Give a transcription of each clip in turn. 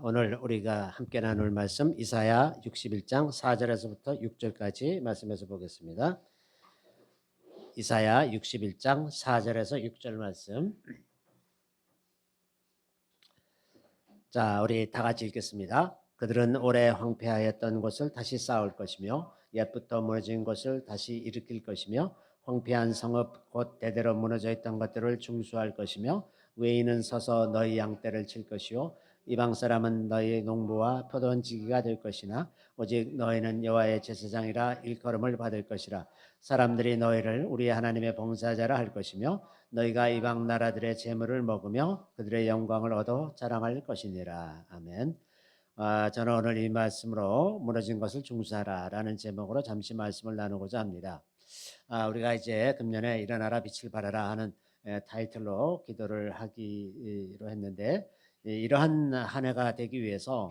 오늘 우리가 함께 나눌 말씀 이사야 61장 4절에서부터 6절까지 말씀해서 보겠습니다. 이사야 61장 4절에서 6절 말씀. 자, 우리 다 같이 읽겠습니다. 그들은 오래 황폐하였던 곳을 다시 쌓을 것이며 옛부터 무너진 곳을 다시 일으킬 것이며 황폐한 성읍 곧 대대로 무너져 있던 것들을 중수할 것이며 외인은 서서 너희 양떼를 칠 것이요 이방 사람은 너희 농부와 포도원지기가 될 것이나 오직 너희는 여호와의 제사장이라 일컬음을 받을 것이라. 사람들이 너희를 우리 하나님의 봉사자라 할 것이며 너희가 이방 나라들의 재물을 먹으며 그들의 영광을 얻어 자랑할 것이니라. 아멘. 저는 오늘 이 말씀으로 무너진 것을 중수하라라는 제목으로 잠시 말씀을 나누고자 합니다. 우리가 이제 금년에 일어나라 빛을 발하라 하는 타이틀로 기도를 하기로 했는데, 이러한 한 해가 되기 위해서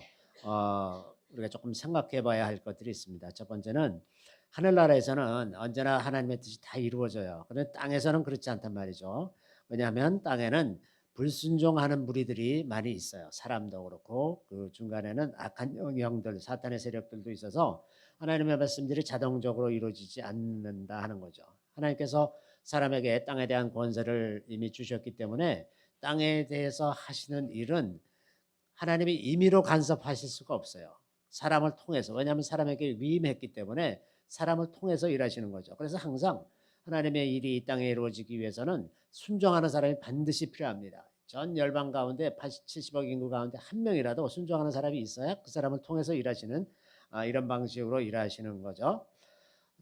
우리가 조금 생각해 봐야 할 것들이 있습니다. 첫 번째는 하늘나라에서는 언제나 하나님의 뜻이 다 이루어져요. 그런데 땅에서는 그렇지 않단 말이죠. 왜냐하면 땅에는 불순종하는 무리들이 많이 있어요. 사람도 그렇고 그 중간에는 악한 영들, 사탄의 세력들도 있어서 하나님의 말씀들이 자동적으로 이루어지지 않는다 하는 거죠. 하나님께서 사람에게 땅에 대한 권세를 이미 주셨기 때문에 땅에 대해서 하시는 일은 하나님이 임의로 간섭하실 수가 없어요. 사람을 통해서. 왜냐하면 사람에게 위임했기 때문에 사람을 통해서 일하시는 거죠. 그래서 항상 하나님의 일이 이 땅에 이루어지기 위해서는 순종하는 사람이 반드시 필요합니다. 전 열방 가운데 80, 70억 인구 가운데 한 명이라도 순종하는 사람이 있어야 그 사람을 통해서 일하시는 이런 방식으로 일하시는 거죠.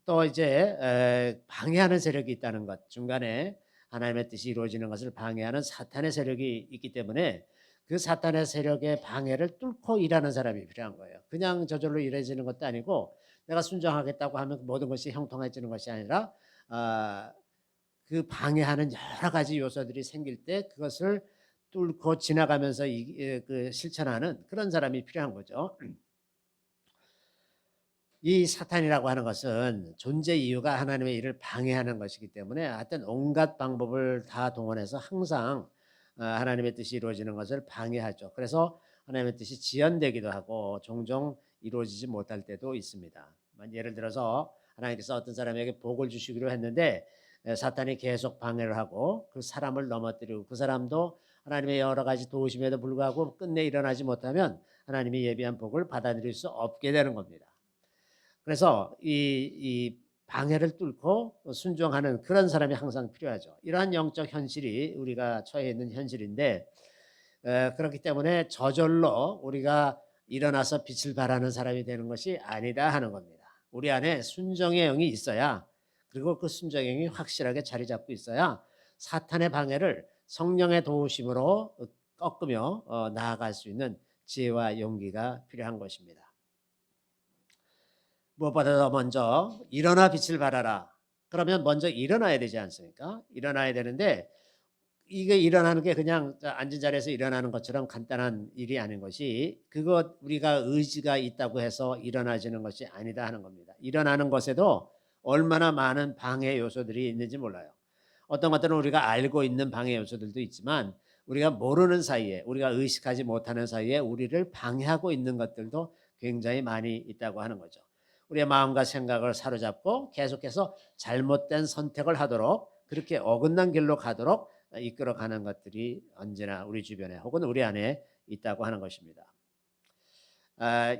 또 이제 방해하는 세력이 있다는 것, 중간에 하나님의 뜻이 이루어지는 것을 방해하는 사탄의 세력이 있기 때문에 그 사탄의 세력의 방해를 뚫고 일하는 사람이 필요한 거예요. 그냥 저절로 일해지는 것도 아니고 내가 순종하겠다고 하면 모든 것이 형통해지는 것이 아니라 아, 그 방해하는 여러 가지 요소들이 생길 때 그것을 뚫고 지나가면서 그 실천하는 그런 사람이 필요한 거죠. 이 사탄이라고 하는 것은 존재 이유가 하나님의 일을 방해하는 것이기 때문에 하여튼 온갖 방법을 다 동원해서 항상 하나님의 뜻이 이루어지는 것을 방해하죠. 그래서 하나님의 뜻이 지연되기도 하고 종종 이루어지지 못할 때도 있습니다. 예를 들어서 하나님께서 어떤 사람에게 복을 주시기로 했는데 사탄이 계속 방해를 하고 그 사람을 넘어뜨리고 그 사람도 하나님의 여러 가지 도우심에도 불구하고 끝내 일어나지 못하면 하나님이 예비한 복을 받아들일 수 없게 되는 겁니다. 그래서 이 방해를 뚫고 순종하는 그런 사람이 항상 필요하죠. 이러한 영적 현실이 우리가 처해 있는 현실인데, 그렇기 때문에 저절로 우리가 일어나서 빛을 발하는 사람이 되는 것이 아니다 하는 겁니다. 우리 안에 순종의 영이 있어야, 그리고 그 순종의 영이 확실하게 자리 잡고 있어야 사탄의 방해를 성령의 도우심으로 꺾으며 나아갈 수 있는 지혜와 용기가 필요한 것입니다. 무엇보다도 먼저 일어나 빛을 발하라. 그러면 먼저 일어나야 되지 않습니까? 일어나야 되는데 이게 일어나는 게 그냥 앉은 자리에서 일어나는 것처럼 간단한 일이 아닌 것이, 그것 우리가 의지가 있다고 해서 일어나지는 것이 아니다 하는 겁니다. 일어나는 것에도 얼마나 많은 방해 요소들이 있는지 몰라요. 어떤 것들은 우리가 알고 있는 방해 요소들도 있지만 우리가 모르는 사이에, 우리가 의식하지 못하는 사이에 우리를 방해하고 있는 것들도 굉장히 많이 있다고 하는 거죠. 우리의 마음과 생각을 사로잡고 계속해서 잘못된 선택을 하도록, 그렇게 어긋난 길로 가도록 이끌어가는 것들이 언제나 우리 주변에 혹은 우리 안에 있다고 하는 것입니다.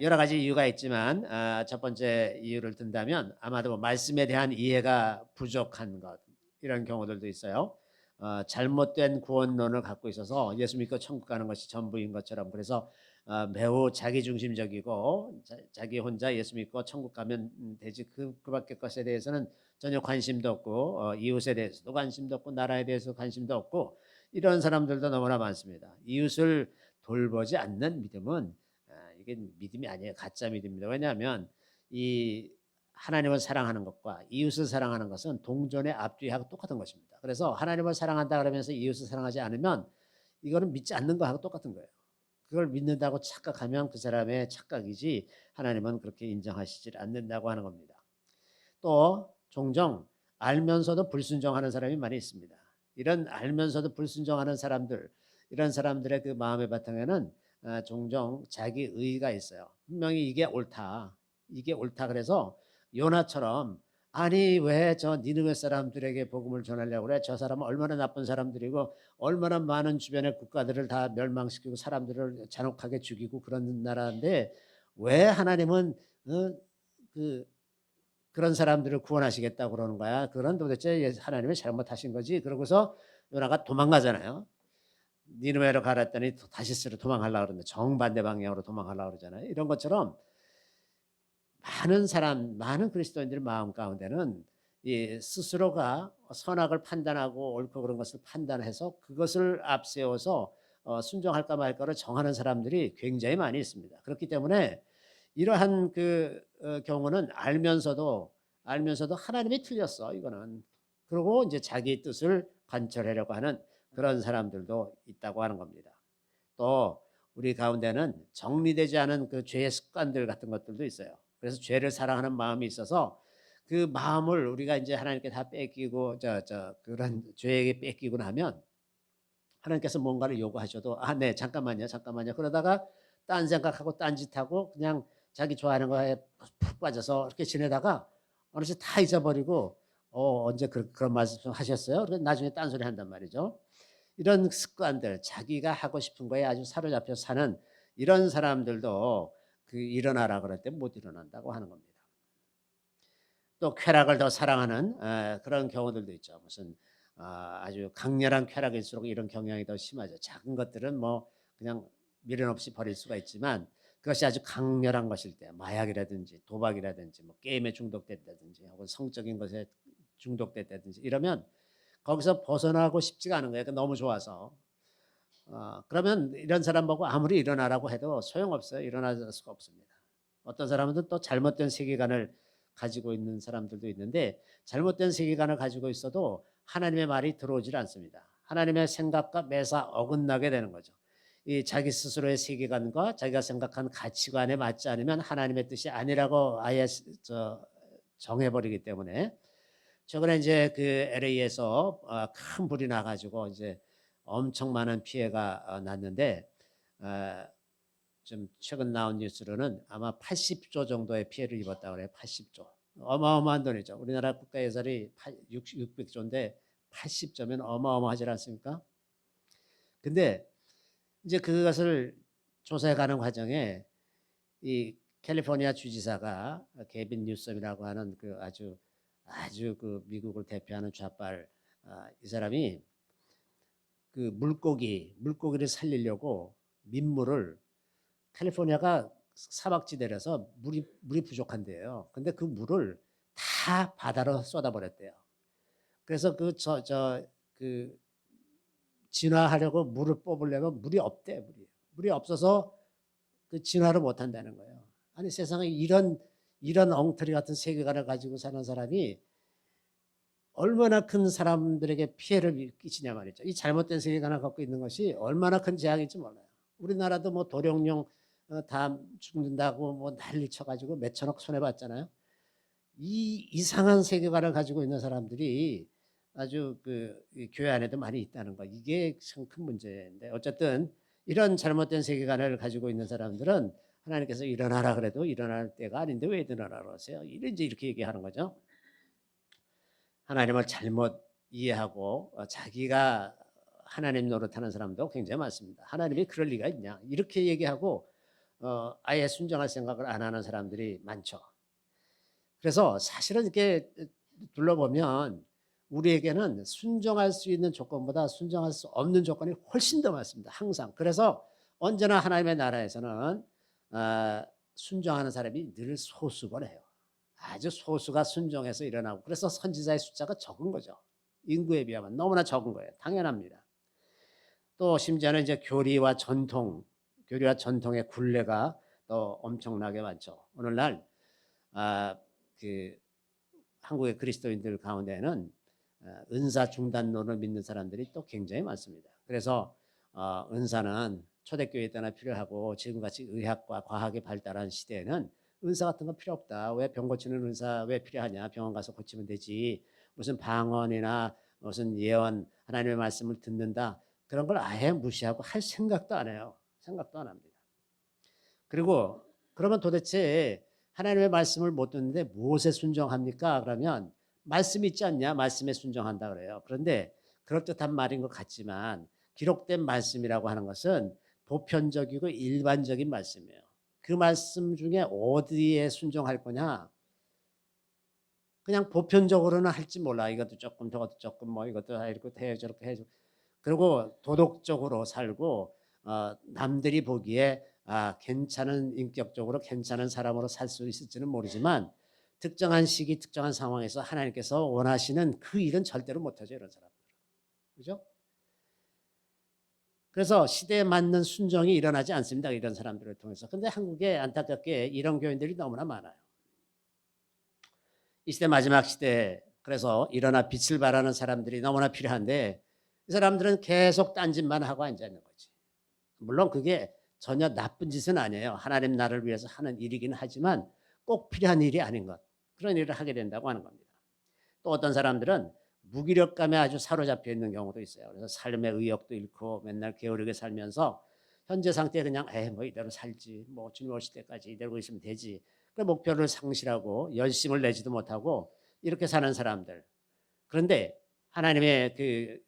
여러 가지 이유가 있지만 첫 번째 이유를 든다면 아마도 말씀에 대한 이해가 부족한 것, 이런 경우들도 있어요. 잘못된 구원론을 갖고 있어서 예수 믿고 천국 가는 것이 전부인 것처럼, 그래서 매우 자기중심적이고 자기 혼자 예수 믿고 천국 가면 되지 그밖에 것에 대해서는 전혀 관심도 없고 이웃에 대해서도 관심도 없고 나라에 대해서 관심도 없고 이런 사람들도 너무나 많습니다. 이웃을 돌보지 않는 믿음은 이게 믿음이 아니에요. 가짜 믿음입니다. 왜냐하면 이 하나님을 사랑하는 것과 이웃을 사랑하는 것은 동전의 앞뒤하고 똑같은 것입니다. 그래서 하나님을 사랑한다 그러면서 이웃을 사랑하지 않으면 이거는 믿지 않는 거하고 똑같은 거예요. 그걸 믿는다고 착각하면 그 사람의 착각이지 하나님은 그렇게 인정하시질 않는다고 하는 겁니다. 또 종종 알면서도 불순종하는 사람이 많이 있습니다. 이런 알면서도 불순종하는 사람들, 이런 사람들의 그 마음의 바탕에는 종종 자기 의의가 있어요. 분명히 이게 옳다. 이게 옳다 그래서 요나처럼 아니 왜 저 니느웨 사람들에게 복음을 전하려고 그래? 저 사람은 얼마나 나쁜 사람들이고 얼마나 많은 주변의 국가들을 다 멸망시키고 사람들을 잔혹하게 죽이고 그런 나라인데 왜 하나님은 그 그런 사람들을 구원하시겠다고 그러는 거야. 그런 도대체 하나님이 잘못하신 거지. 그러고서 요나가 도망가잖아요. 니느웨로 가랬더니 다시스로 도망하려고 그러는데 정반대 방향으로 도망하려고 그러잖아요. 이런 것처럼 많은 그리스도인들 마음 가운데는 이 스스로가 선악을 판단하고 옳고 그런 것을 판단해서 그것을 앞세워서 순종할까 말까를 정하는 사람들이 굉장히 많이 있습니다. 그렇기 때문에 이러한 경우는 알면서도 하나님이 틀렸어 이거는. 그리고 이제 자기 뜻을 관철하려고 하는 그런 사람들도 있다고 하는 겁니다. 또 우리 가운데는 정리되지 않은 그 죄의 습관들 같은 것들도 있어요. 그래서 죄를 사랑하는 마음이 있어서 그 마음을 우리가 이제 하나님께 다 뺏기고 그런 죄에게 뺏기고 나면 하나님께서 뭔가를 요구하셔도 네 잠깐만요 그러다가 딴 생각하고 딴짓하고 그냥 자기 좋아하는 거에 푹 빠져서 이렇게 지내다가 어느새 다 잊어버리고 언제 그런 말씀 하셨어요? 그래서 나중에 딴소리 한단 말이죠. 이런 습관들 자기가 하고 싶은 거에 아주 사로잡혀 사는 이런 사람들도 일어나라 그럴 때 못 일어난다고 하는 겁니다. 또 쾌락을 더 사랑하는 그런 경우들도 있죠. 무슨 아주 강렬한 쾌락일수록 이런 경향이 더 심하죠. 작은 것들은 뭐 그냥 미련 없이 버릴 수가 있지만 그것이 아주 강렬한 것일 때 마약이라든지 도박이라든지 뭐 게임에 중독됐다든지 혹은 성적인 것에 중독됐다든지 이러면 거기서 벗어나고 싶지가 않은 거예요. 너무 좋아서. 그러면 이런 사람 보고 아무리 일어나라고 해도 소용없어요. 일어날 수가 없습니다. 어떤 사람은 또 잘못된 세계관을 가지고 있는 사람들도 있는데 잘못된 세계관을 가지고 있어도 하나님의 말이 들어오질 않습니다. 하나님의 생각과 매사 어긋나게 되는 거죠. 이 자기 스스로의 세계관과 자기가 생각한 가치관에 맞지 않으면 하나님의 뜻이 아니라고 아예 정해버리기 때문에 최근에 이제 그 LA에서 큰 불이 나가지고 이제 엄청 많은 피해가 났는데 좀 최근 나온 뉴스로는 아마 80조 정도의 피해를 입었다고 그래요. 80조. 어마어마한 돈이죠. 우리나라 국가 예산이 600조인데 80조면 어마어마하지 않습니까? 근데 이제 그것을 조사해 가는 과정에 이 캘리포니아 주지사가 게빈 뉴섬이라고 하는 그 아주 그 미국을 대표하는 좌빨 이 사람이 그 물고기를 살리려고 민물을 캘리포니아가 사막지대라서 물이 부족한데요. 근데 그 물을 다 바다로 쏟아버렸대요. 그래서 그 진화하려고 물을 뽑으려면 물이 없대. 물이 없어서 그 진화를 못 한다는 거예요. 아니 세상에 이런 엉터리 같은 세계관을 가지고 사는 사람이 얼마나 큰 사람들에게 피해를 끼치냐 말이죠. 이 잘못된 세계관을 갖고 있는 것이 얼마나 큰 재앙인지 몰라요. 우리나라도 뭐 도룡뇽 다 죽는다고 뭐 난리 쳐가지고 몇천억 손해봤잖아요. 이 이상한 세계관을 가지고 있는 사람들이 아주 교회 안에도 많이 있다는 거. 이게 참 큰 문제인데 어쨌든 이런 잘못된 세계관을 가지고 있는 사람들은 하나님께서 일어나라 그래도 일어날 때가 아닌데 왜 일어나라 그러세요? 이렇게 얘기하는 거죠. 하나님을 잘못 이해하고 자기가 하나님 노릇하는 사람도 굉장히 많습니다. 하나님이 그럴 리가 있냐 이렇게 얘기하고 아예 순종할 생각을 안 하는 사람들이 많죠. 그래서 사실은 이렇게 둘러보면 우리에게는 순종할 수 있는 조건보다 순종할 수 없는 조건이 훨씬 더 많습니다. 항상. 그래서 언제나 하나님의 나라에서는 순종하는 사람이 늘 소수거래요. 아주 소수가 순종해서 일어나고 그래서 선지자의 숫자가 적은 거죠. 인구에 비하면 너무나 적은 거예요. 당연합니다. 또 심지어는 이제 교리와 전통의 굴레가 또 엄청나게 많죠. 오늘날 한국의 그리스도인들 가운데는 은사 중단론을 믿는 사람들이 또 굉장히 많습니다. 그래서 은사는 초대교회 때나 필요하고 지금같이 의학과 과학이 발달한 시대에는 은사 같은 거 필요 없다. 왜 병 고치는 은사 왜 필요하냐? 병원 가서 고치면 되지. 무슨 방언이나 무슨 예언, 하나님의 말씀을 듣는다. 그런 걸 아예 무시하고 할 생각도 안 해요. 생각도 안 합니다. 그리고 그러면 도대체 하나님의 말씀을 못 듣는데 무엇에 순종합니까? 그러면 말씀 있지 않냐? 말씀에 순종한다 그래요. 그런데 그럴듯한 말인 것 같지만 기록된 말씀이라고 하는 것은 보편적이고 일반적인 말씀이에요. 그 말씀 중에 어디에 순종할 거냐? 그냥 보편적으로는 할지 몰라. 이것도 조금 저것도 조금 뭐 이것도 이렇게 해 저렇게 해. 그리고 도덕적으로 살고 남들이 보기에 괜찮은 인격적으로 괜찮은 사람으로 살 수 있을지는 모르지만 특정한 시기 특정한 상황에서 하나님께서 원하시는 그 일은 절대로 못하죠. 이런 사람들. 그죠? 그래서 시대에 맞는 순종이 일어나지 않습니다. 이런 사람들을 통해서. 근데 한국에 안타깝게 이런 교인들이 너무나 많아요. 이 시대 마지막 시대에 그래서 일어나 빛을 발하는 사람들이 너무나 필요한데 이 사람들은 계속 딴짓만 하고 앉아 있는 거지. 물론 그게 전혀 나쁜 짓은 아니에요. 하나님 나라를 위해서 하는 일이긴 하지만 꼭 필요한 일이 아닌 것. 그런 일을 하게 된다고 하는 겁니다. 또 어떤 사람들은 무기력감에 아주 사로잡혀 있는 경우도 있어요. 그래서 삶의 의욕도 잃고 맨날 게으르게 살면서 현재 상태에 그냥 뭐 이대로 살지 뭐 주님 오실 때까지 이대로 있으면 되지. 그 목표를 상실하고 열심을 내지도 못하고 이렇게 사는 사람들. 그런데 하나님의 그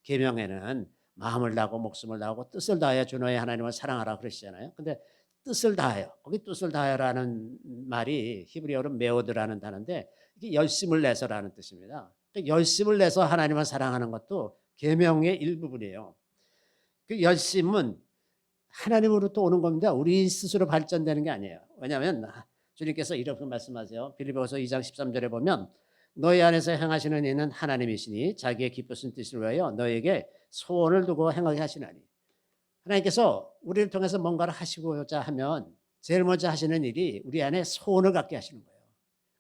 계명에는 마음을 다하고 목숨을 다하고 뜻을 다하여 주 너의 하나님을 사랑하라 그러시잖아요. 근데 뜻을 다하여 거기 뜻을 다하여라는 말이 히브리어로 메오드라는 단어인데 이게 열심을 내서라는 뜻입니다. 그러니까 열심을 내서 하나님을 사랑하는 것도 계명의 일부분이에요. 그 열심은 하나님으로부터 오는 겁니다. 우리 스스로 발전되는 게 아니에요. 왜냐하면 주님께서 이렇게 말씀하세요. 빌립보서 2장 13절에 보면 너희 안에서 행하시는 이는 하나님이시니 자기의 기쁘신 뜻을 위하여 너에게 소원을 두고 행하게 하시나니. 하나님께서 우리를 통해서 뭔가를 하시고자 하면 제일 먼저 하시는 일이 우리 안에 소원을 갖게 하시는 거예요.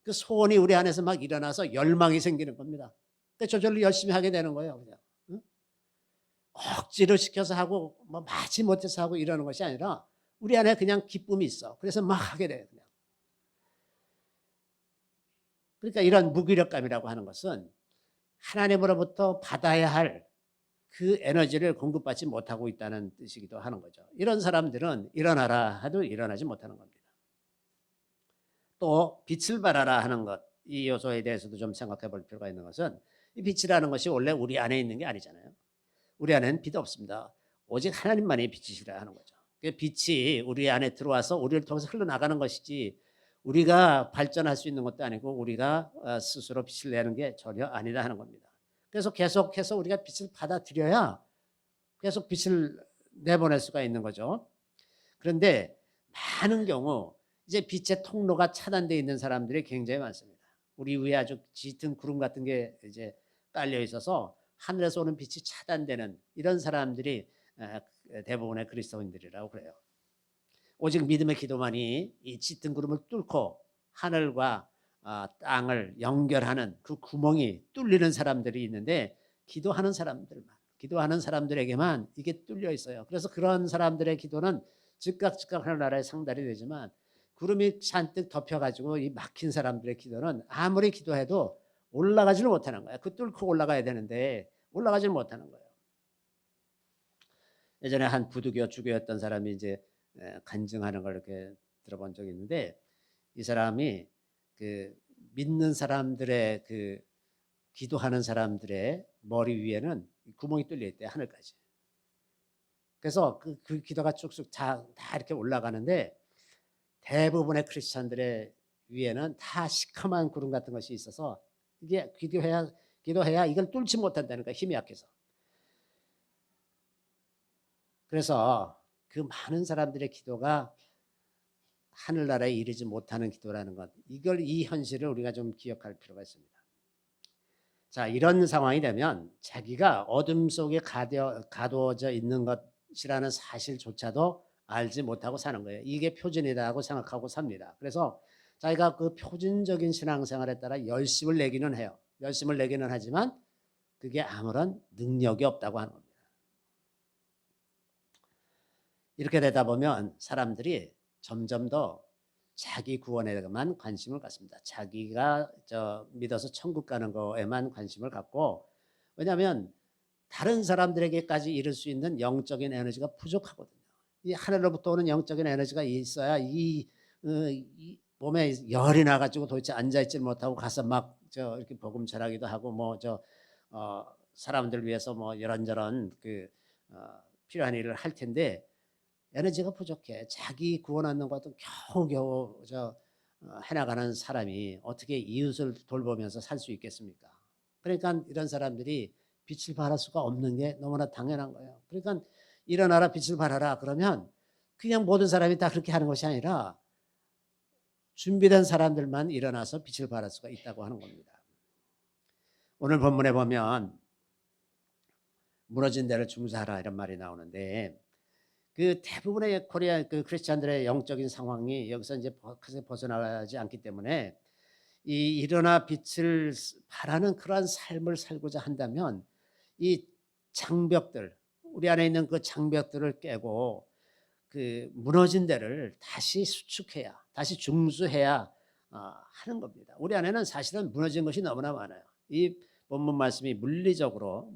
그 소원이 우리 안에서 막 일어나서 열망이 생기는 겁니다. 그러니까 저절로 열심히 하게 되는 거예요. 그냥. 응? 억지로 시켜서 하고 뭐 마치 못해서 하고 이러는 것이 아니라 우리 안에 그냥 기쁨이 있어. 그래서 막 하게 돼요. 그냥. 그러니까 이런 무기력감이라고 하는 것은 하나님으로부터 받아야 할 그 에너지를 공급받지 못하고 있다는 뜻이기도 하는 거죠. 이런 사람들은 일어나라 해도 일어나지 못하는 겁니다. 또 빛을 발하라 하는 것, 이 요소에 대해서도 좀 생각해 볼 필요가 있는 것은 이 빛이라는 것이 원래 우리 안에 있는 게 아니잖아요. 우리 안에는 빛 없습니다. 오직 하나님만이 빛이시라 하는 거죠. 그 빛이 우리 안에 들어와서 우리를 통해서 흘러나가는 것이지 우리가 발전할 수 있는 것도 아니고 우리가 스스로 빛을 내는 게 전혀 아니다 하는 겁니다. 그래서 계속해서 우리가 빛을 받아들여야 계속 빛을 내보낼 수가 있는 거죠. 그런데 많은 경우 이제 빛의 통로가 차단되어 있는 사람들이 굉장히 많습니다. 우리 위에 아주 짙은 구름 같은 게 이제 깔려 있어서 하늘에서 오는 빛이 차단되는 이런 사람들이 대부분의 그리스도인들이라고 그래요. 오직 믿음의 기도만이 이 짙은 구름을 뚫고 하늘과 땅을 연결하는 그 구멍이 뚫리는 사람들이 있는데 기도하는 사람들에게만 이게 뚫려 있어요. 그래서 그런 사람들의 기도는 즉각 하늘나라에 상달이 되지만 구름이 잔뜩 덮여가지고 이 막힌 사람들의 기도는 아무리 기도해도 올라가지를 못하는 거예요. 그 뚫고 올라가야 되는데 올라가지를 못하는 거예요. 예전에 한 부두교 주교였던 사람이 이제 간증하는 걸 이렇게 들어본 적이 있는데 이 사람이 그 믿는 사람들의 그 기도하는 사람들의 머리 위에는 구멍이 뚫려 있대요. 하늘까지. 그래서 그 기도가 쭉쭉 다 이렇게 올라가는데 대부분의 크리스찬들의 위에는 다 시커먼 구름 같은 것이 있어서 이게 기도해야 이걸 뚫지 못한다는 거야. 힘이 약해서. 그래서 그 많은 사람들의 기도가 하늘나라에 이르지 못하는 기도라는 것. 이 현실을 우리가 좀 기억할 필요가 있습니다. 자, 이런 상황이 되면 자기가 어둠 속에 가두어져 있는 것이라는 사실조차도 알지 못하고 사는 거예요. 이게 표준이라고 생각하고 삽니다. 그래서 자기가 그 표준적인 신앙생활에 따라 열심을 내기는 해요. 열심을 내기는 하지만 그게 아무런 능력이 없다고 하는 겁니다. 이렇게 되다 보면 사람들이 점점 더 자기 구원에만 관심을 갖습니다. 자기가 믿어서 천국 가는 거에만 관심을 갖고, 왜냐하면 다른 사람들에게까지 이룰 수 있는 영적인 에너지가 부족하거든요. 이 하늘로부터 오는 영적인 에너지가 있어야 이 몸에 열이 나가지고 도대체 앉아있지 못하고 가서 막 이렇게 복음 전하기도 하고 사람들 위해서 이런저런 필요한 일을 할 텐데 에너지가 부족해. 자기 구원하는 것도 겨우겨우 해나가는 사람이 어떻게 이웃을 돌보면서 살 수 있겠습니까? 그러니까 이런 사람들이 빛을 발할 수가 없는 게 너무나 당연한 거예요. 그러니까 일어나라 빛을 발하라 그러면 그냥 모든 사람이 다 그렇게 하는 것이 아니라 준비된 사람들만 일어나서 빛을 발할 수가 있다고 하는 겁니다. 오늘 본문에 보면 무너진 데를 중사하라 이런 말이 나오는데 그 대부분의 코리아 크리스찬들의 영적인 상황이 여기서 이제 벗어나지 않기 때문에 이 일어나 빛을 발하는 그러한 삶을 살고자 한다면 이 장벽들 우리 안에 있는 그 장벽들을 깨고 그 무너진 데를 다시 수축해야 다시 중수해야 하는 겁니다. 우리 안에는 사실은 무너진 것이 너무나 많아요. 이 본문 말씀이 물리적으로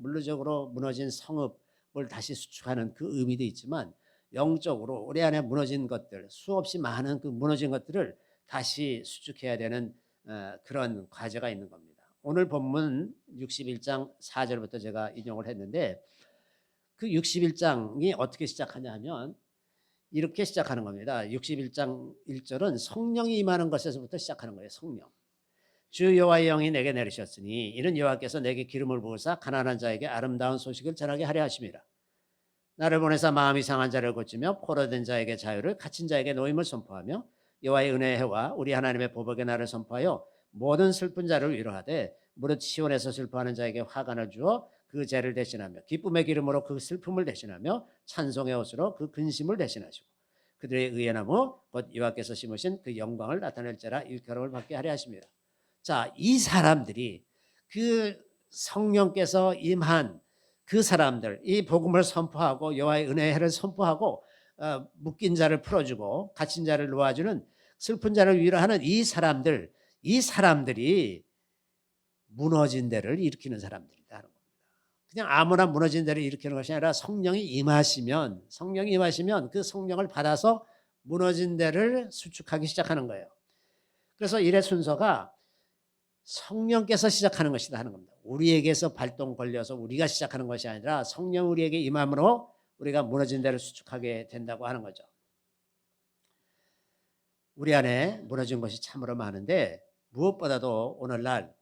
무너진 성읍을 다시 수축하는 그 의미도 있지만 영적으로 우리 안에 무너진 것들 수없이 많은 그 무너진 것들을 다시 수축해야 되는 그런 과제가 있는 겁니다. 오늘 본문 61장 4절부터 제가 인용을 했는데 그 61장이 어떻게 시작하냐면 이렇게 시작하는 겁니다. 61장 1절은 성령이 임하는 것에서부터 시작하는 거예요. 성령. 주 여호와의 영이 내게 내리셨으니 이는 여호와께서 내게 기름을 부으사 가난한 자에게 아름다운 소식을 전하게 하려 하심이라. 나를 보내사 마음이 상한 자를 고치며 포로된 자에게 자유를 갇힌 자에게 노임을 선포하며 여호와의 은혜의 해와 우리 하나님의 보복의 날을 선포하여 모든 슬픈 자를 위로하되 무릇 시온에서 슬퍼하는 자에게 화관을 주어 그 죄를 대신하며 기쁨의 기름으로 그 슬픔을 대신하며 찬송의 옷으로 그 근심을 대신하시고 그들의 의의 나무 곧 여호와께서 심으신 그 영광을 나타낼 자라 일컬음을 받게 하려 하십니다. 자, 이 사람들이 그 성령께서 임한 그 사람들 이 복음을 선포하고 여호와의 은혜의 해를 선포하고 묶인 자를 풀어주고 갇힌 자를 놓아주는 슬픈 자를 위로하는 이 사람들이 무너진 데를 일으키는 사람들이다 하는 겁니다. 그냥 아무나 무너진 데를 일으키는 것이 아니라 성령이 임하시면 그 성령을 받아서 무너진 데를 수축하기 시작하는 거예요. 그래서 일의 순서가 성령께서 시작하는 것이다 하는 겁니다. 우리에게서 발동 걸려서 우리가 시작하는 것이 아니라 성령 우리에게 임함으로 우리가 무너진 데를 수축하게 된다고 하는 거죠. 우리 안에 무너진 것이 참으로 많은데 무엇보다도 오늘날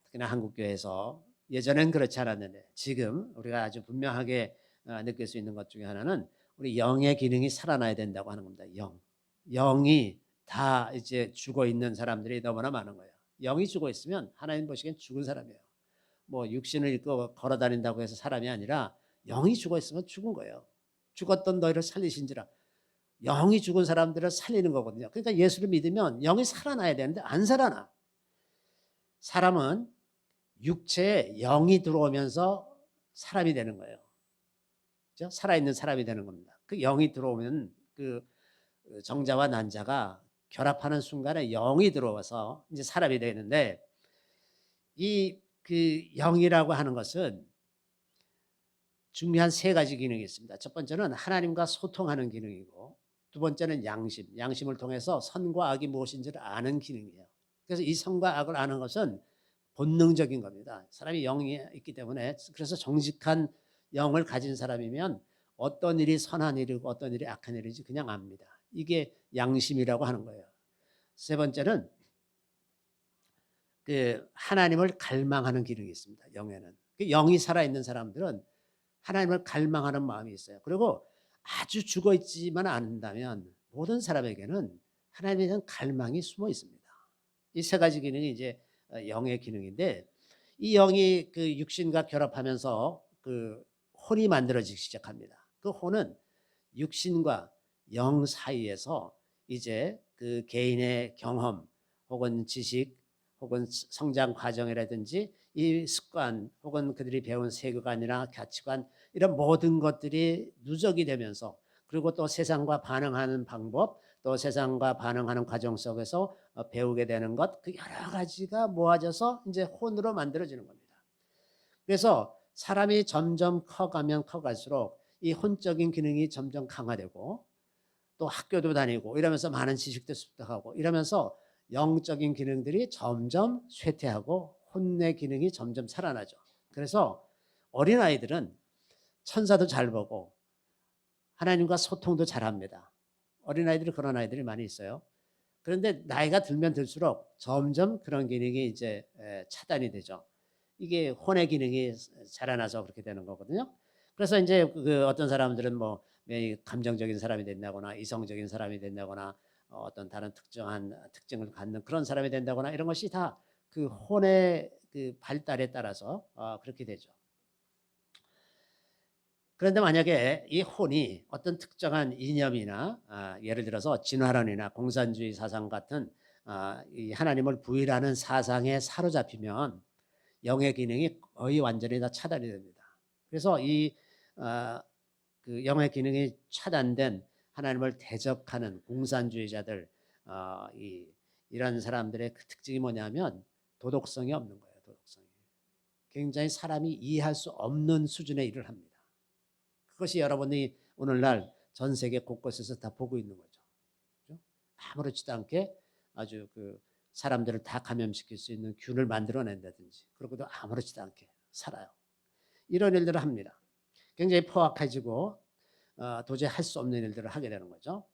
특히나 한국교회에서 예전엔 그렇지 않았는데 지금 우리가 아주 분명하게 느낄 수 있는 것 중에 하나는 우리 영의 기능이 살아나야 된다고 하는 겁니다. 영이 다 이제 죽어 있는 사람들이 너무나 많은 거예요. 영이 죽어 있으면 하나님 보시기엔 죽은 사람이에요. 육신을 입고 걸어 다닌다고 해서 사람이 아니라 영이 죽어 있으면 죽은 거예요. 죽었던 너희를 살리신지라. 영이 죽은 사람들을 살리는 거거든요. 그러니까 예수를 믿으면 영이 살아나야 되는데 안 살아나. 사람은 육체에 영이 들어오면서 사람이 되는 거예요. 그렇죠? 살아있는 사람이 되는 겁니다. 그 영이 들어오면 그 정자와 난자가 결합하는 순간에 영이 들어와서 이제 사람이 되는데 그 영이라고 하는 것은 중요한 세 가지 기능이 있습니다. 첫 번째는 하나님과 소통하는 기능이고 두 번째는 양심을 통해서 선과 악이 무엇인지를 아는 기능이에요. 그래서 이 선과 악을 아는 것은 본능적인 겁니다. 사람이 영이 있기 때문에 그래서 정직한 영을 가진 사람이면 어떤 일이 선한 일이고 어떤 일이 악한 일인지 그냥 압니다. 이게 양심이라고 하는 거예요. 세 번째는 그 하나님을 갈망하는 기능이 있습니다. 영에는. 그 영이 살아있는 사람들은 하나님을 갈망하는 마음이 있어요. 그리고 아주 죽어 있지만 않는다면 모든 사람에게는 하나님에 대한 갈망이 숨어 있습니다. 이 세 가지 기능이 이제 영의 기능인데 이 영이 그 육신과 결합하면서 그 혼이 만들어지기 시작합니다. 그 혼은 육신과 영 사이에서 이제 그 개인의 경험 혹은 지식 혹은 성장 과정이라든지 이 습관 혹은 그들이 배운 세계관이나 가치관 이런 모든 것들이 누적이 되면서 그리고 또 세상과 반응하는 방법 또 세상과 반응하는 과정 속에서 배우게 되는 것 그 여러 가지가 모아져서 이제 혼으로 만들어지는 겁니다. 그래서 사람이 점점 커가면 커갈수록 이 혼적인 기능이 점점 강화되고 또 학교도 다니고 이러면서 많은 지식도 습득하고 이러면서 영적인 기능들이 점점 쇠퇴하고 혼내 기능이 점점 살아나죠. 그래서 어린아이들은 천사도 잘 보고 하나님과 소통도 잘합니다. 어린아이들이 그런 아이들이 많이 있어요. 그런데 나이가 들면 들수록 점점 그런 기능이 이제 차단이 되죠. 이게 혼의 기능이 자라나서 그렇게 되는 거거든요. 그래서 이제 그 어떤 사람들은 뭐 감정적인 사람이 된다거나 이성적인 사람이 된다거나 어떤 다른 특정한 특징을 갖는 그런 사람이 된다거나 이런 것이 다 그 혼의 그 발달에 따라서 그렇게 되죠. 그런데 만약에 이 혼이 어떤 특정한 이념이나 예를 들어서 진화론이나 공산주의 사상 같은 이 하나님을 부인하는 사상에 사로잡히면 영의 기능이 거의 완전히 다 차단이 됩니다. 그래서 그 영의 기능이 차단된 하나님을 대적하는 공산주의자들 이런 사람들의 그 특징이 뭐냐면 도덕성이 없는 거예요. 도덕성이 굉장히 사람이 이해할 수 없는 수준의 일을 합니다. 그것이 여러분이 오늘날 전 세계 곳곳에서 다 보고 있는 거죠. 그렇죠? 아무렇지도 않게 아주 그 사람들을 다 감염시킬 수 있는 균을 만들어낸다든지 그러고도 아무렇지도 않게 살아요. 이런 일들을 합니다. 굉장히 포악해지고 도저히 할 수 없는 일들을 하게 되는 거죠.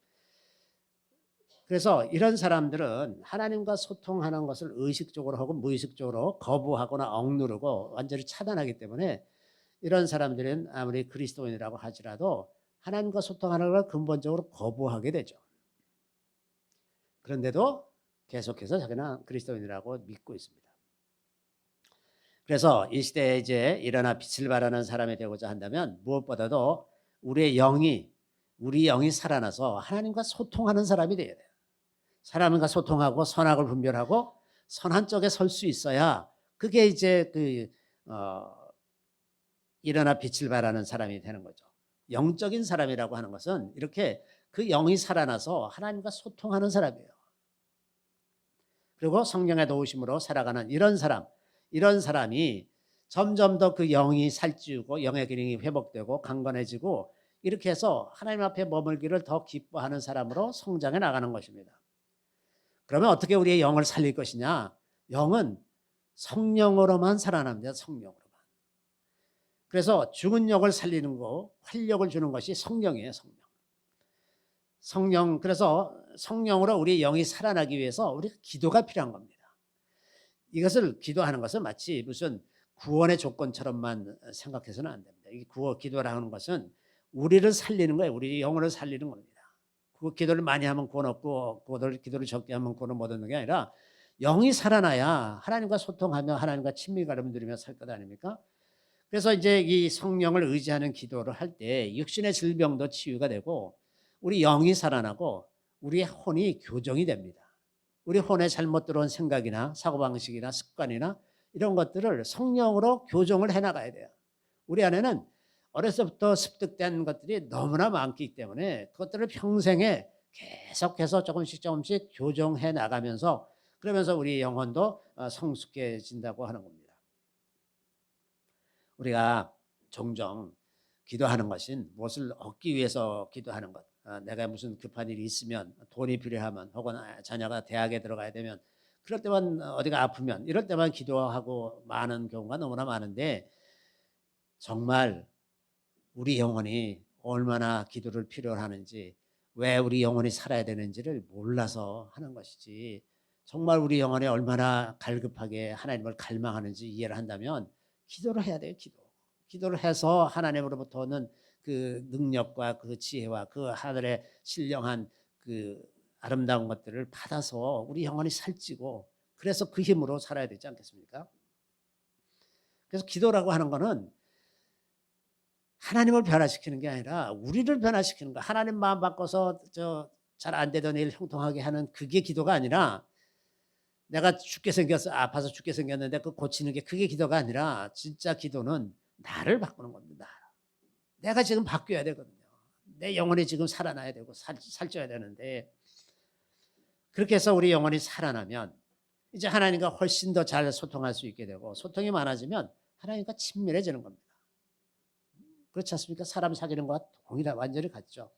그래서 이런 사람들은 하나님과 소통하는 것을 의식적으로 하고 무의식적으로 거부하거나 억누르고 완전히 차단하기 때문에 이런 사람들은 아무리 그리스도인이라고 하지라도 하나님과 소통하는 걸 근본적으로 거부하게 되죠. 그런데도 계속해서 자기는 그리스도인이라고 믿고 있습니다. 그래서 이 시대에 이제 일어나 빛을 발하는 사람이 되고자 한다면 무엇보다도 우리 영이 살아나서 하나님과 소통하는 사람이 되어야 돼요. 사람과 소통하고 선악을 분별하고 선한 쪽에 설 수 있어야 그게 이제 일어나 빛을 발하는 사람이 되는 거죠. 영적인 사람이라고 하는 것은 이렇게 그 영이 살아나서 하나님과 소통하는 사람이에요. 그리고 성령의 도우심으로 살아가는 이런 사람이 점점 더 그 영이 살찌우고 영의 기능이 회복되고 강건해지고 이렇게 해서 하나님 앞에 머물기를 더 기뻐하는 사람으로 성장해 나가는 것입니다. 그러면 어떻게 우리의 영을 살릴 것이냐? 영은 성령으로만 살아납니다. 성령으로만. 그래서 죽은 영을 살리는 거, 활력을 주는 것이 성령이에요. 성령. 그래서 성령으로 우리 영이 살아나기 위해서 우리가 기도가 필요한 겁니다. 이것을 기도하는 것은 마치 무슨 구원의 조건처럼만 생각해서는 안 됩니다. 이 기도라는 것은 우리를 살리는 거예요. 우리 영혼을 살리는 겁니다. 그 기도를 많이 하면 구원 없고 기도를 적게 하면 구원을 못 얻는 게 아니라 영이 살아나야 하나님과 소통하며 하나님과 친밀감을 누리며 살 것 아닙니까? 그래서 이제 이 성령을 의지하는 기도를 할 때 육신의 질병도 치유가 되고 우리 영이 살아나고 우리의 혼이 교정이 됩니다. 우리 혼에 잘못 들어온 생각이나 사고방식이나 습관이나 이런 것들을 성령으로 교정을 해나가야 돼요. 우리 안에는 어려서부터 습득된 것들이 너무나 많기 때문에 그것들을 평생에 계속해서 조금씩 교정해 나가면서 그러면서 우리 영혼도 성숙해진다고 하는 겁니다. 우리가 종종 기도하는 것은 무엇을 얻기 위해서 기도하는 것. 내가 무슨 급한 일이 있으면 돈이 필요하면 혹은 자녀가 대학에 들어가야 되면 그럴 때만 어디가 아프면 이럴 때만 기도하고 많은 경우가 너무나 많은데 정말 우리 영혼이 얼마나 기도를 필요로 하는지 왜 우리 영혼이 살아야 되는지를 몰라서 하는 것이지 정말 우리 영혼이 얼마나 갈급하게 하나님을 갈망하는지 이해를 한다면 기도를 해야 돼요. 기도를 해서 하나님으로부터는 그 능력과 그 지혜와 그 하늘의 신령한 그 아름다운 것들을 받아서 우리 영혼이 살찌고 그래서 그 힘으로 살아야 되지 않겠습니까? 그래서 기도라고 하는 거는 하나님을 변화시키는 게 아니라 우리를 변화시키는 거. 하나님 마음 바꿔서 잘 안 되던 일 형통하게 하는 그게 기도가 아니라 내가 아파서 죽게 생겼는데 그 고치는 게 그게 기도가 아니라 진짜 기도는 나를 바꾸는 겁니다. 내가 지금 바뀌어야 되거든요. 내 영혼이 지금 살아나야 되고 살쪄야 되는데 그렇게 해서 우리 영혼이 살아나면 이제 하나님과 훨씬 더 잘 소통할 수 있게 되고 소통이 많아지면 하나님과 친밀해지는 겁니다. 그렇지 않습니까? 사람 사귀는 것과 동일한 완전히 같죠.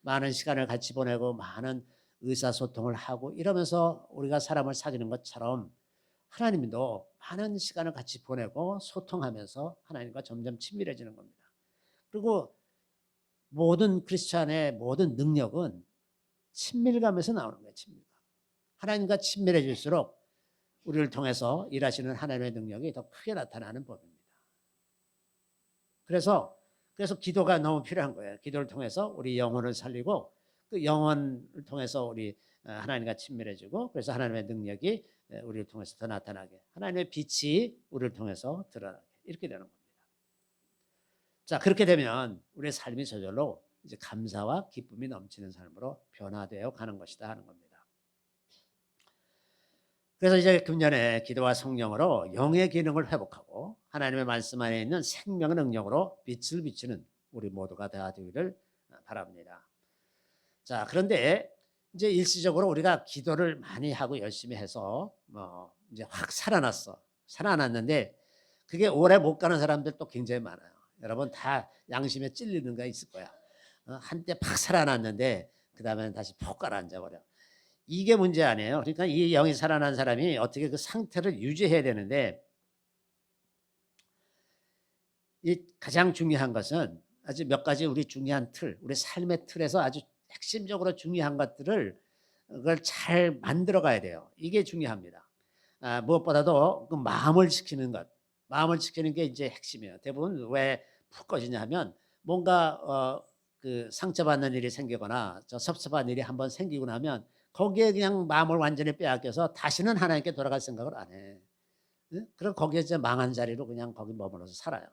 많은 시간을 같이 보내고 많은 의사소통을 하고 이러면서 우리가 사람을 사귀는 것처럼 하나님도 많은 시간을 같이 보내고 소통하면서 하나님과 점점 친밀해지는 겁니다. 그리고 모든 크리스찬의 모든 능력은 친밀감에서 나오는 거예요. 친밀감. 하나님과 친밀해질수록 우리를 통해서 일하시는 하나님의 능력이 더 크게 나타나는 법입니다. 그래서 기도가 너무 필요한 거예요. 기도를 통해서 우리 영혼을 살리고 그 영혼을 통해서 우리 하나님과 친밀해지고 그래서 하나님의 능력이 우리를 통해서 더 나타나게 하나님의 빛이 우리를 통해서 드러나게 이렇게 되는 겁니다. 자, 그렇게 되면 우리의 삶이 저절로 이제 감사와 기쁨이 넘치는 삶으로 변화되어 가는 것이다 하는 겁니다. 그래서 이제 금년에 기도와 성령으로 영의 기능을 회복하고 하나님의 말씀 안에 있는 생명의 능력으로 빛을 비추는 우리 모두가 되기를 바랍니다. 자, 그런데 이제 일시적으로 우리가 기도를 많이 하고 열심히 해서 이제 확 살아났는데 그게 오래 못 가는 사람들도 굉장히 많아요. 여러분 다 양심에 찔리는 거 있을 거야. 한때 팍 살아났는데 그 다음에 다시 폭 가라앉아 버려. 이게 문제 아니에요. 그러니까 이 영이 살아난 사람이 어떻게 그 상태를 유지해야 되는데 이 가장 중요한 것은 아주 몇 가지 우리 중요한 틀, 우리 삶의 틀에서 아주 핵심적으로 중요한 것들을 그걸 잘 만들어 가야 돼요. 이게 중요합니다. 무엇보다도 그 마음을 지키는 것, 마음을 지키는 게 이제 핵심이에요. 대부분 왜 푹 꺼지냐 하면 뭔가 그 상처받는 일이 생기거나 저 섭섭한 일이 한번 생기고 나면 거기에 그냥 마음을 완전히 빼앗겨서 다시는 하나님께 돌아갈 생각을 안 해. 그럼 거기에 이제 망한 자리로 그냥 거기 머물러서 살아요.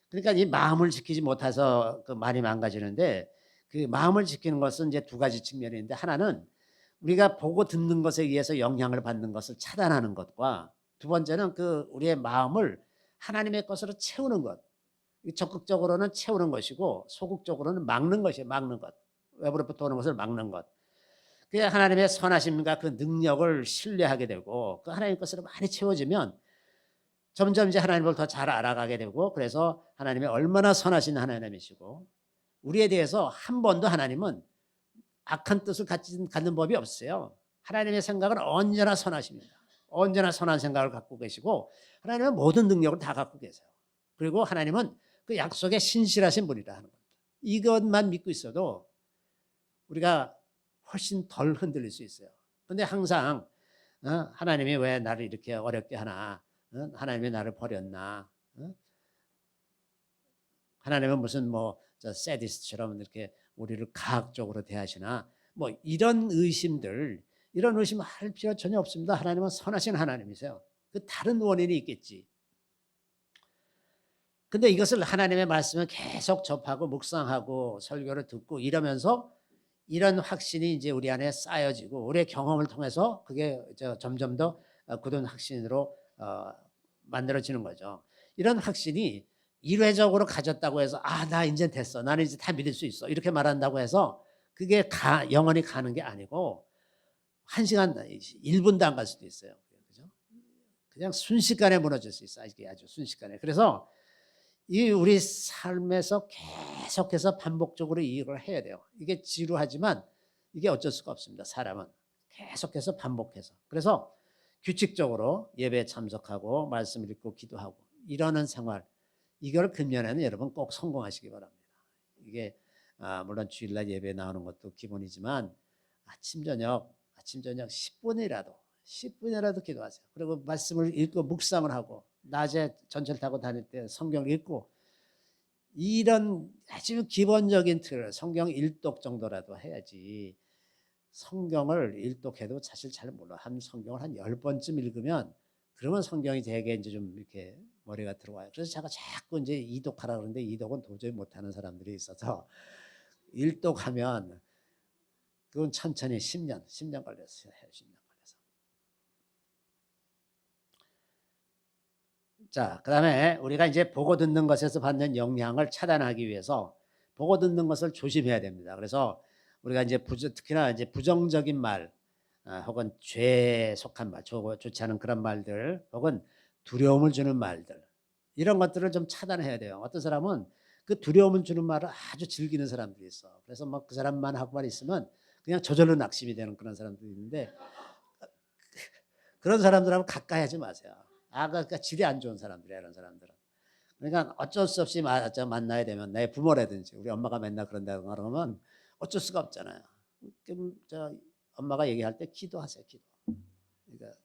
그러니까 이 마음을 지키지 못해서 그 많이 망가지는데 그 마음을 지키는 것은 이제 두 가지 측면이 있는데 하나는 우리가 보고 듣는 것에 의해서 영향을 받는 것을 차단하는 것과 두 번째는 그 우리의 마음을 하나님의 것으로 채우는 것. 적극적으로는 채우는 것이고 소극적으로는 막는 것이에요. 막는 것. 외부로부터 오는 것을 막는 것. 그 하나님의 선하심과 그 능력을 신뢰하게 되고 그 하나님 것으로 많이 채워지면 점점 이제 하나님을 더 잘 알아가게 되고 그래서 하나님이 얼마나 선하신 하나님이시고 우리에 대해서 한 번도 하나님은 악한 뜻을 갖는 법이 없어요. 하나님의 생각은 언제나 선하십니다. 언제나 선한 생각을 갖고 계시고 하나님은 모든 능력을 다 갖고 계세요. 그리고 하나님은 그 약속에 신실하신 분이라 하는 겁니다. 이것만 믿고 있어도 우리가 훨씬 덜 흔들릴 수 있어요. 그런데 항상 하나님이 왜 나를 이렇게 어렵게 하나? 하나님이 나를 버렸나? 하나님은 무슨 세디스처럼 이렇게 우리를 가학적으로 대하시나? 이런 의심들, 이런 의심할 필요 전혀 없습니다. 하나님은 선하신 하나님이세요. 그 다른 원인이 있겠지. 근데 이것을 하나님의 말씀을 계속 접하고 묵상하고 설교를 듣고 이러면서 이런 확신이 이제 우리 안에 쌓여지고 우리의 경험을 통해서 그게 점점 더 굳은 확신으로 만들어지는 거죠. 이런 확신이 일회적으로 가졌다고 해서 나 이제 됐어. 나는 이제 다 믿을 수 있어. 이렇게 말한다고 해서 그게 영원히 가는 게 아니고 1시간, 1분도 안 갈 수도 있어요. 그죠? 그냥 순식간에 무너질 수 있어요. 이게 아주 순식간에. 그래서 이 우리 삶에서 계속해서 반복적으로 이걸 해야 돼요. 이게 지루하지만 이게 어쩔 수가 없습니다. 사람은 계속해서 반복해서. 그래서 규칙적으로 예배에 참석하고 말씀 읽고 기도하고 이러는 생활, 이걸 금년에는 여러분 꼭 성공하시기 바랍니다. 이게 물론 주일날 예배에 나오는 것도 기본이지만 아침 저녁 10분이라도 기도하세요. 그리고 말씀을 읽고 묵상을 하고 낮에 전철 타고 다닐 때 성경을 읽고 이런 아주 기본적인 틀, 성경 1독 정도라도 해야지. 성경을 1독해도 사실 잘 몰라. 성경을 한 10번쯤 읽으면 그러면 성경이 되게 이제 좀 이렇게 머리가 들어와요. 그래서 제가 자꾸 이제 2독하라 그러는데 2독은 도저히 못하는 사람들이 있어서 1독하면 그건 천천히 10년 걸렸어요. 10년 걸려서. 자, 그다음에 우리가 이제 보고 듣는 것에서 받는 영향을 차단하기 위해서 보고 듣는 것을 조심해야 됩니다. 그래서 우리가 이제 특히나 이제 부정적인 말 혹은 죄에 속한 말, 좋지 않은 그런 말들 혹은 두려움을 주는 말들 이런 것들을 좀 차단해야 돼요. 어떤 사람은 그 두려움을 주는 말을 아주 즐기는 사람들이 있어. 그래서 막 그 사람만 하고만 있으면 그냥 저절로 낙심이 되는 그런 사람들이 있는데, 그런 사람들하고 가까이 하지 마세요. 그러니까 질이 안 좋은 사람들이야, 이런 사람들은. 그러니까 어쩔 수 없이 만나야 되면, 내 부모라든지 우리 엄마가 맨날 그런다거나 그러면 어쩔 수가 없잖아요. 그럼 엄마가 얘기할 때 기도하세요, 기도. 그러니까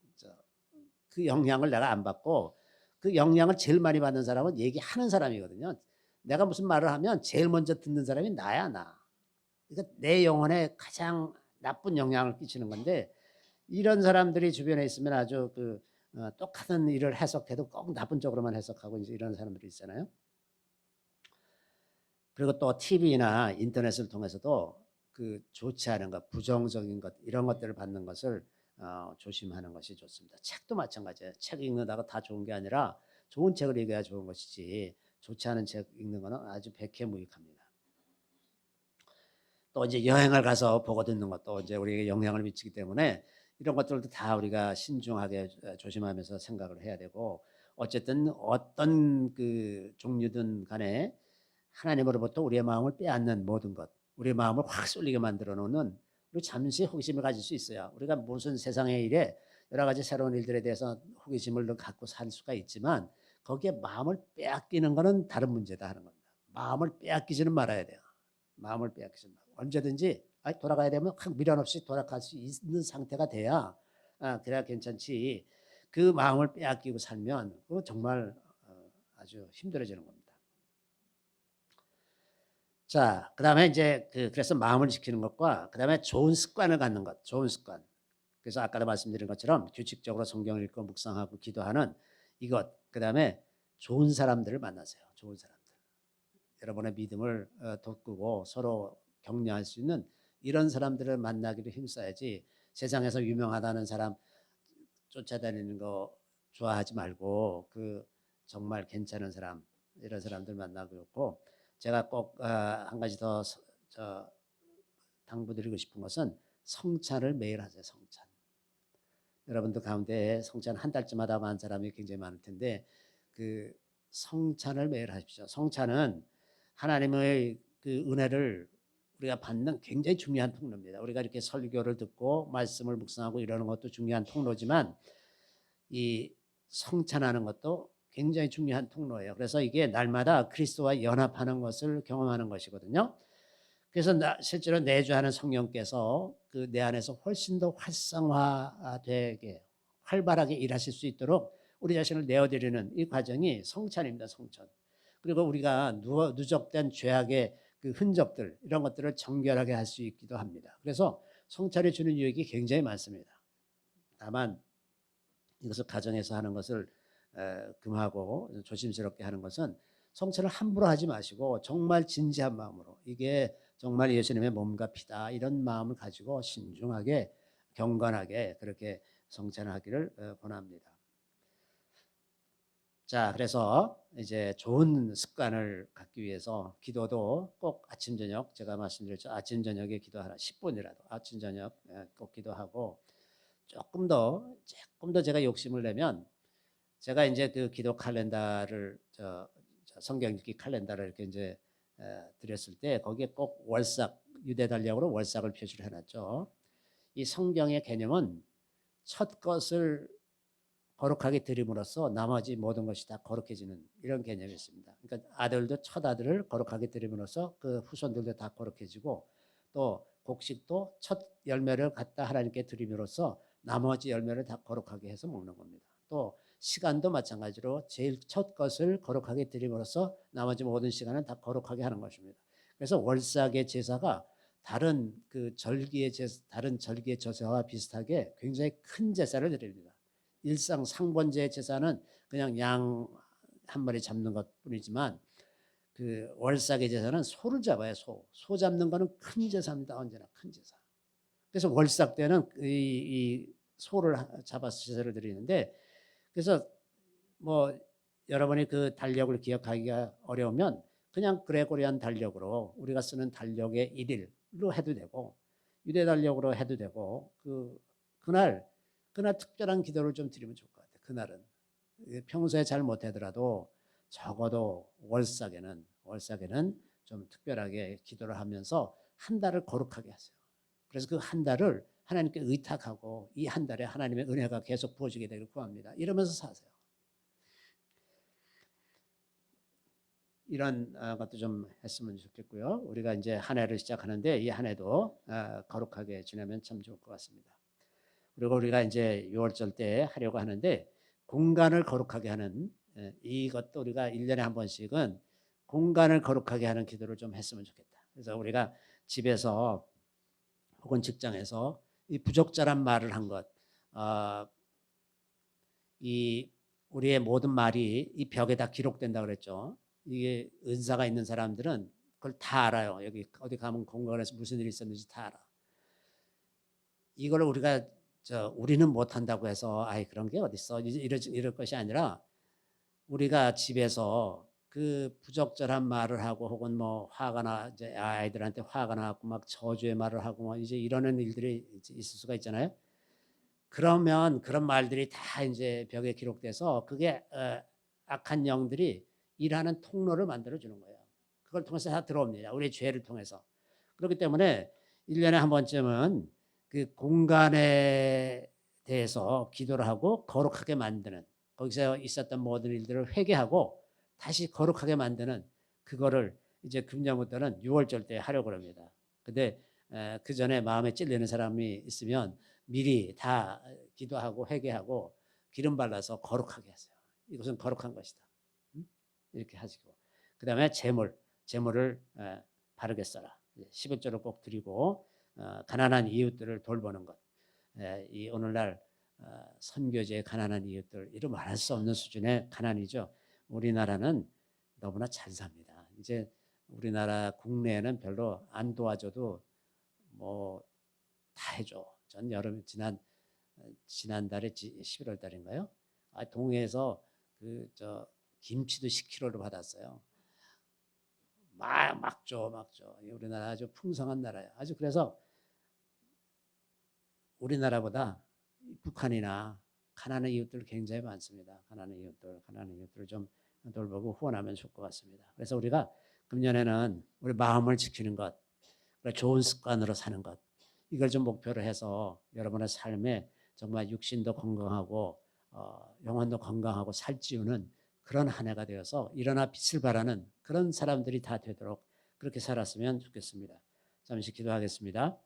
그 영향을 내가 안 받고, 그 영향을 제일 많이 받는 사람은 얘기하는 사람이거든요. 내가 무슨 말을 하면 제일 먼저 듣는 사람이 나야, 나. 그러니까 내 영혼에 가장 나쁜 영향을 끼치는 건데, 이런 사람들이 주변에 있으면 아주 똑같은 일을 해석해도 꼭 나쁜 쪽으로만 해석하고 이제 이런 사람들이 있잖아요. 그리고 또 TV나 인터넷을 통해서도 그 좋지 않은 것, 부정적인 것, 이런 것들을 받는 것을 조심하는 것이 좋습니다. 책도 마찬가지예요. 책 읽는다고 다 좋은 게 아니라 좋은 책을 읽어야 좋은 것이지, 좋지 않은 책 읽는 거는 아주 백해무익합니다. 또 이제 여행을 가서 보고 듣는 것도 이제 우리에게 영향을 미치기 때문에 이런 것들도 다 우리가 신중하게 조심하면서 생각을 해야 되고, 어쨌든 어떤 그 종류든 간에 하나님으로부터 우리의 마음을 빼앗는 모든 것, 우리의 마음을 확 쏠리게 만들어 놓는, 우리 잠시 호기심을 가질 수 있어요. 우리가 무슨 세상의 일에 여러 가지 새로운 일들에 대해서 호기심을 갖고 살 수가 있지만, 거기에 마음을 빼앗기는 것은 다른 문제다 하는 겁니다. 마음을 빼앗기지는 말아야 돼요. 마음을 빼앗기지 말고 언제든지 돌아가야 되면 확 미련 없이 돌아갈 수 있는 상태가 돼야, 그래야 괜찮지. 그 마음을 빼앗기고 살면 그거 정말 아주 힘들어지는 겁니다. 자, 그다음에 이제 그래서 마음을 지키는 것과 그다음에 좋은 습관을 갖는 것, 좋은 습관. 그래서 아까도 말씀드린 것처럼 규칙적으로 성경을 읽고 묵상하고 기도하는 이것, 그다음에 좋은 사람들을 만나세요. 좋은 사람들. 여러분의 믿음을 돋구고 서로 격려할 수 있는 이런 사람들을 만나기를 힘써야지, 세상에서 유명하다는 사람 쫓아다니는 거 좋아하지 말고 정말 괜찮은 사람, 이런 사람들 만나고 있고, 제가 꼭 한 가지 더 당부드리고 싶은 것은 성찬을 매일 하세요. 성찬. 여러분들 가운데 성찬 한 달쯤 하다 만 사람이 굉장히 많을 텐데, 그 성찬을 매일 하십시오. 성찬은 하나님의 그 은혜를 우리가 받는 굉장히 중요한 통로입니다. 우리가 이렇게 설교를 듣고 말씀을 묵상하고 이러는 것도 중요한 통로지만, 이 성찬하는 것도 굉장히 중요한 통로예요. 그래서 이게 날마다 그리스도와 연합하는 것을 경험하는 것이거든요. 그래서 실제로 내주하는 성령께서 내 안에서 훨씬 더 활성화되게 활발하게 일하실 수 있도록 우리 자신을 내어드리는 이 과정이 성찬입니다. 성찬. 그리고 우리가 누적된 죄악의 그 흔적들, 이런 것들을 정결하게 할 수 있기도 합니다. 그래서 성찬이 주는 유익이 굉장히 많습니다. 다만 이것을 가정에서 하는 것을 금하고 조심스럽게 하는 것은, 성찬을 함부로 하지 마시고 정말 진지한 마음으로, 이게 정말 예수님의 몸과 피다, 이런 마음을 가지고 신중하게 경건하게 그렇게 성찬하기를 권합니다. 자, 그래서 이제 좋은 습관을 갖기 위해서 기도도 꼭 아침 저녁, 제가 말씀드렸죠. 아침 저녁에 기도하라. 10분이라도 아침 저녁 꼭 기도하고, 조금 더 제가 욕심을 내면, 제가 이제 그 기도 칼렌더를 성경 읽기 칼렌더를 이렇게 이제 드렸을 때, 거기에 꼭 월삭, 유대 달력으로 월삭을 표시를 해놨죠. 이 성경의 개념은 첫 것을 거룩하게 드림으로써 나머지 모든 것이 다 거룩해지는, 이런 개념이 있습니다. 그러니까 아들도 첫 아들을 거룩하게 드림으로써 그 후손들도 다 거룩해지고, 또 곡식도 첫 열매를 갖다 하나님께 드림으로써 나머지 열매를 다 거룩하게 해서 먹는 겁니다. 또 시간도 마찬가지로 제일 첫 것을 거룩하게 드림으로써 나머지 모든 시간은 다 거룩하게 하는 것입니다. 그래서 월삭의 제사가 다른 다른 절기의 제사와 비슷하게 굉장히 큰 제사를 드립니다. 일상 상번제 제사는 그냥 양 한 마리 잡는 것뿐이지만, 그 월삭의 제사는 소를 잡아요. 소 잡는 거는 큰 제사입니다. 언제나 큰 제사. 그래서 월삭 때는 이 소를 잡아서 제사를 드리는데, 그래서 뭐 여러분이 그 달력을 기억하기가 어려우면 그냥 그레고리안 달력으로, 우리가 쓰는 달력의 1일로 해도 되고, 유대 달력으로 해도 되고, 그날 특별한 기도를 좀 드리면 좋을 것 같아요. 그날은 평소에 잘 못하더라도 적어도 월삭에는 월삭에는 좀 특별하게 기도를 하면서 한 달을 거룩하게 하세요. 그래서 그 한 달을 하나님께 의탁하고 이 한 달에 하나님의 은혜가 계속 부어지게 되길 구합니다. 이러면서 사세요. 이런 것도 좀 했으면 좋겠고요. 우리가 이제 한 해를 시작하는데 이 한 해도 거룩하게 지내면 참 좋을 것 같습니다. 그리고 우리가 이제 6월절 때 하려고 하는데 공간을 거룩하게 하는 이것도 우리가 1년에 한 번씩은 공간을 거룩하게 하는 기도를 좀 했으면 좋겠다. 그래서 우리가 집에서 혹은 직장에서 이 부적절한 말을 한 것, 이 우리의 모든 말이 이 벽에 다 기록된다 그랬죠. 이게 은사가 있는 사람들은 그걸 다 알아요. 여기 어디 가면 공간에서 무슨 일이 있었는지 다 알아. 이걸 우리가 우리는 못한다고 해서 아이 그런 게 어딨어 이럴 것이 아니라 우리가 집에서 그 부적절한 말을 하고 혹은 뭐 화가 나 이제 아이들한테 화가 나고 막 저주의 말을 하고 뭐 이제 이러는 일들이 있을 수가 있잖아요. 그러면 그런 말들이 다 이제 벽에 기록돼서 그게 악한 영들이 일하는 통로를 만들어 주는 거예요. 그걸 통해서 다 들어옵니다. 우리의 죄를 통해서. 그렇기 때문에 1년에 한 번쯤은 그 공간에 대해서 기도를 하고 거룩하게 만드는 거기서 있었던 모든 일들을 회개하고 다시 거룩하게 만드는 그거를 이제 금년부터는 6월절 때 하려고 합니다. 근데 그 전에 마음에 찔리는 사람이 있으면 미리 다 기도하고 회개하고 기름 발라서 거룩하게 하세요. 이것은 거룩한 것이다. 이렇게 하시고 그 다음에 재물을 바르게 써라. 11조를 꼭 드리고 가난한 이웃들을 돌보는 것. 이 오늘날 선교지의 가난한 이웃들 이루 말할 수 없는 수준의 가난이죠. 우리나라는 너무나 잘 삽니다. 이제 우리나라 국내에는 별로 안 도와줘도 뭐 다 해줘. 전 여름 지난달에 11월 달인가요? 동해에서 김치도 10kg를 받았어요. 막 줘. 우리나라 아주 풍성한 나라예요. 아주 그래서 우리나라보다 북한이나 가난한 이웃들 굉장히 많습니다. 가난한 이웃들을 좀 돌보고 후원하면 좋을 것 같습니다. 그래서 우리가 금년에는 우리 마음을 지키는 것, 좋은 습관으로 사는 것, 이걸 좀 목표로 해서 여러분의 삶에 정말 육신도 건강하고 영혼도 건강하고 살찌우는 그런 한 해가 되어서 일어나 빛을 발하는 그런 사람들이 다 되도록 그렇게 살았으면 좋겠습니다. 잠시 기도하겠습니다.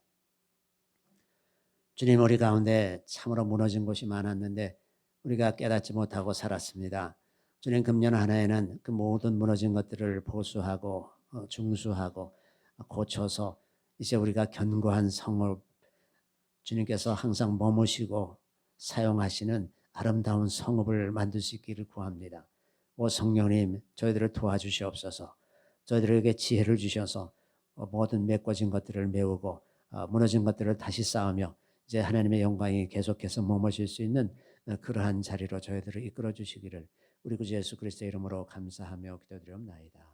주님, 우리 가운데 참으로 무너진 곳이 많았는데 우리가 깨닫지 못하고 살았습니다. 주님, 금년 한 해에는 그 모든 무너진 것들을 보수하고 중수하고 고쳐서 이제 우리가 견고한 성을 주님께서 항상 머무시고 사용하시는 아름다운 성읍을 만들 수 있기를 구합니다. 오 성령님, 저희들을 도와주시옵소서. 저희들에게 지혜를 주셔서 모든 메꿔진 것들을 메우고 무너진 것들을 다시 쌓으며 이제 하나님의 영광이 계속해서 머무실 수 있는 그러한 자리로 저희들을 이끌어 주시기를 우리 구주 예수 그리스도의 이름으로 감사하며 기도드리옵나이다.